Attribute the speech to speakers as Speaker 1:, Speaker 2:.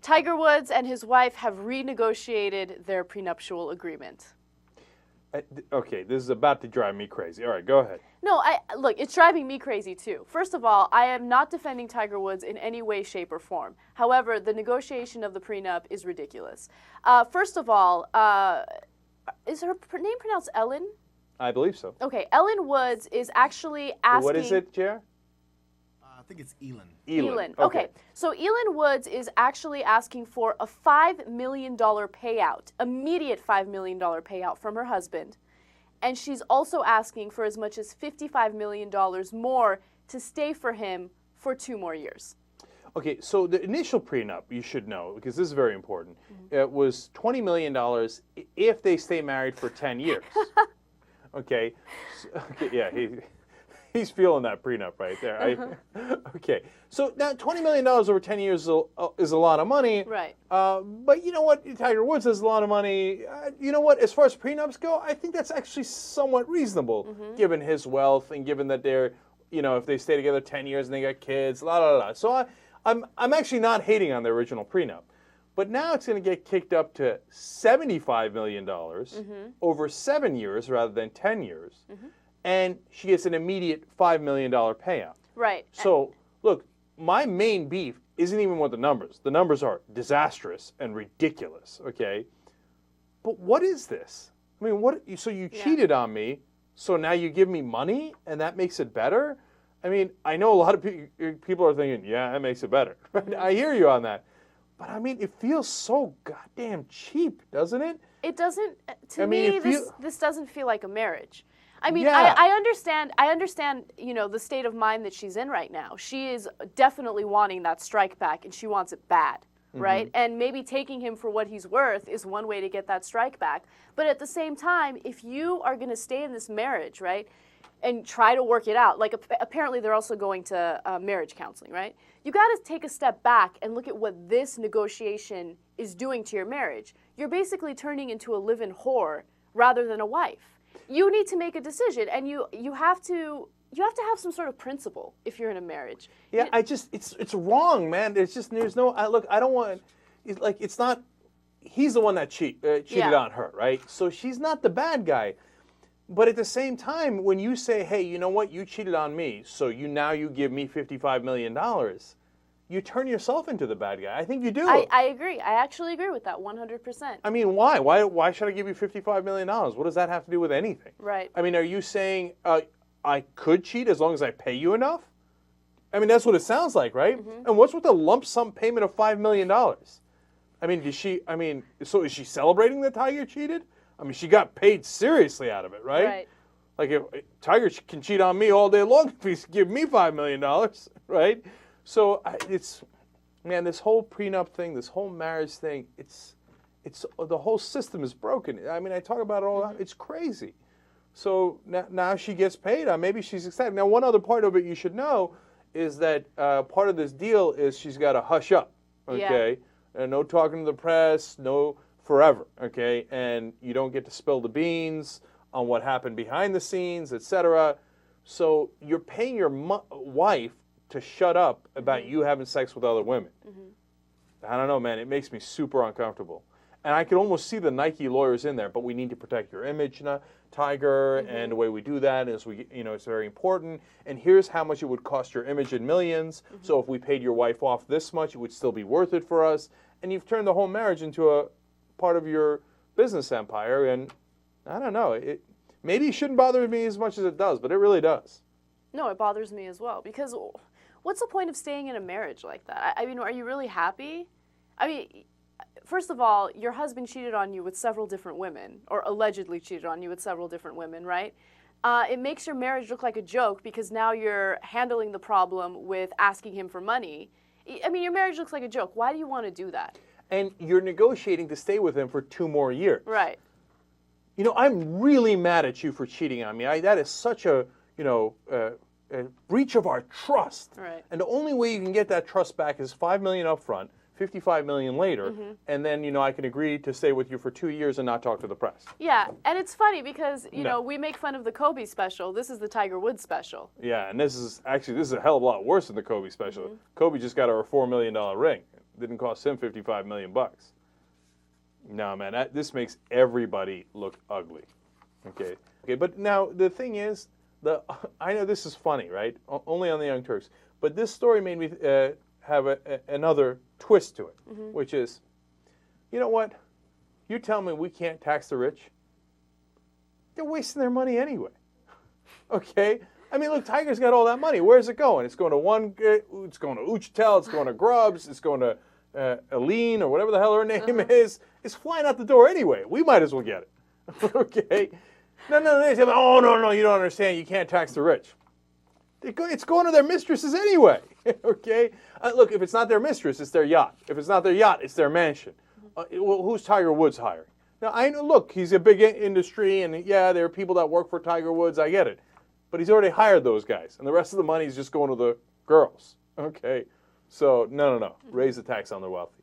Speaker 1: Tiger Woods and his wife have renegotiated their prenuptial agreement.
Speaker 2: Okay, this is about to drive me crazy. All right, go ahead.
Speaker 1: No, look, it's driving me crazy too. First of all, I am not defending Tiger Woods in any way, shape, or form. However, the negotiation of the prenup is ridiculous. First of all, is her name pronounced Ellen?
Speaker 2: I believe so.
Speaker 1: Okay, Ellen Woods is actually asking...
Speaker 2: What is it, Jer?
Speaker 3: I think it's Elin.
Speaker 1: Elin. Okay. So Elin Woods is actually asking for a $5 million payout, immediate $5 million payout from her husband. And she's also asking for as much as $55 million more to stay for him for 2 more years.
Speaker 2: Okay, so the initial prenup, you should know, because this is very important, it was $20 million if they stay married for 10 years. Okay, yeah, he's feeling that prenup right there. Okay, so now $20 million over 10 years is a lot of money.
Speaker 1: Right.
Speaker 2: But you know what? Tiger Woods has a lot of money. You know what? As far as prenups go, I think that's actually somewhat reasonable, given his wealth and given that they're, you know, if they stay together 10 years and they got kids, la la la. So I'm actually not hating on the original prenup. But now it's going to get kicked up to $75 million over 7 years rather than 10 years. And she gets an immediate $5 million payout.
Speaker 1: Right.
Speaker 2: So, look, my main beef isn't even with the numbers. The numbers are disastrous and ridiculous, okay? But what is this? I mean, so you cheated on me, so now you give me money and that makes it better? I mean, I know a lot of people are thinking, yeah, that makes it better. I hear you on that. But I mean, it feels so goddamn cheap, doesn't it?
Speaker 1: It doesn't. To me, this doesn't feel like a marriage. I mean,
Speaker 2: Yeah.
Speaker 1: I understand, you know, the state of mind that she's in right now. She is definitely wanting that strike back, and she wants it bad, right? And maybe taking him for what he's worth is one way to get that strike back. But at the same time, if you are going to stay in this marriage, right, and try to work it out, like apparently they're also going to marriage counseling, right? You got to take a step back and look at what this negotiation is doing to your marriage. You're basically turning into a live-in whore rather than a wife. You need to make a decision, and you have to have some sort of principle if you're in a marriage.
Speaker 2: Yeah, it's wrong, man. There's no look. I don't want. It's not. He's the one that cheated on her, right? So she's not the bad guy. But at the same time, when you say, hey, you know what, you cheated on me, so now you give me $55 million, you turn yourself into the bad guy. I think you do.
Speaker 1: I agree. I actually agree with that 100%.
Speaker 2: I mean, why? Why should I give you $55 million? What does that have to do with anything?
Speaker 1: Right.
Speaker 2: I mean, are you saying I could cheat as long as I pay you enough? I mean, that's what it sounds like, right? And what's with the lump sum payment of $5 million? I mean, so is she celebrating that Tiger cheated? I mean, she got paid seriously out of it, right?
Speaker 1: Right.
Speaker 2: Like, if Tiger can cheat on me all day long if he's give me $5 million, right? So man, this whole prenup thing, this whole marriage thing, it's the whole system is broken. I mean, I talk about it all the time. It's crazy. So now she gets paid. Maybe she's excited. Now, one other part of it you should know is that part of this deal is she's got to hush up, okay? Yeah. No talking to the press, no forever, okay? And you don't get to spill the beans on what happened behind the scenes, etc. So you're paying your wife to shut up about you having sex with other women. I don't know, man. It makes me super uncomfortable. And I can almost see the Nike lawyers in there, but we need to protect your image, Tiger, and the way we do that is it's very important. And here's how much it would cost your image in millions. So if we paid your wife off this much, it would still be worth it for us. And you've turned the whole marriage into a part of your business empire. And I don't know. Maybe it shouldn't bother me as much as it does, but it really does.
Speaker 1: No, it bothers me as well, because what's the point of staying in a marriage like that? I mean, are you really happy? I mean, first of all, your husband cheated on you with several different women, or allegedly cheated on you with several different women, right? It makes your marriage look like a joke because now you're handling the problem with asking him for money. I mean, your marriage looks like a joke. Why do you want to do that?
Speaker 2: And you're negotiating to stay with him for 2 more years.
Speaker 1: Right.
Speaker 2: You know, I'm really mad at you for cheating on me. That is such a breach of our trust.
Speaker 1: Right.
Speaker 2: And the only way you can get that trust back is $5 million up front, $55 million later, and then, I can agree to stay with you for 2 years and not talk to the press.
Speaker 1: Yeah, and it's funny because, we make fun of the Kobe special. This is the Tiger Woods special.
Speaker 2: Yeah, and this is a hell of a lot worse than the Kobe special. Kobe just got a $4 million ring. didn't cost him $55 million. No, man, this makes everybody look ugly. Okay, but now the thing is, I know this is funny, right? Only on the Young Turks, but this story made me have another twist to it, which is, you know what? You tell me we can't tax the rich? They're wasting their money anyway. Okay? I mean, look, Tiger's got all that money. Where's it going? It's going to it's going to Uchitel, it's going to Grubbs, it's going to Aline, or whatever the hell her name is. It's flying out the door anyway. We might as well get it. Okay? No, they say, oh, no, you don't understand. You can't tax the rich. It's going to their mistresses anyway. Okay? Look, if it's not their mistress, it's their yacht. If it's not their yacht, it's their mansion. Well, who's Tiger Woods hiring? Now, I know, look, he's a big industry, and yeah, there are people that work for Tiger Woods. I get it. But he's already hired those guys, and the rest of the money is just going to the girls. Okay? So, no. Raise the tax on the wealthy.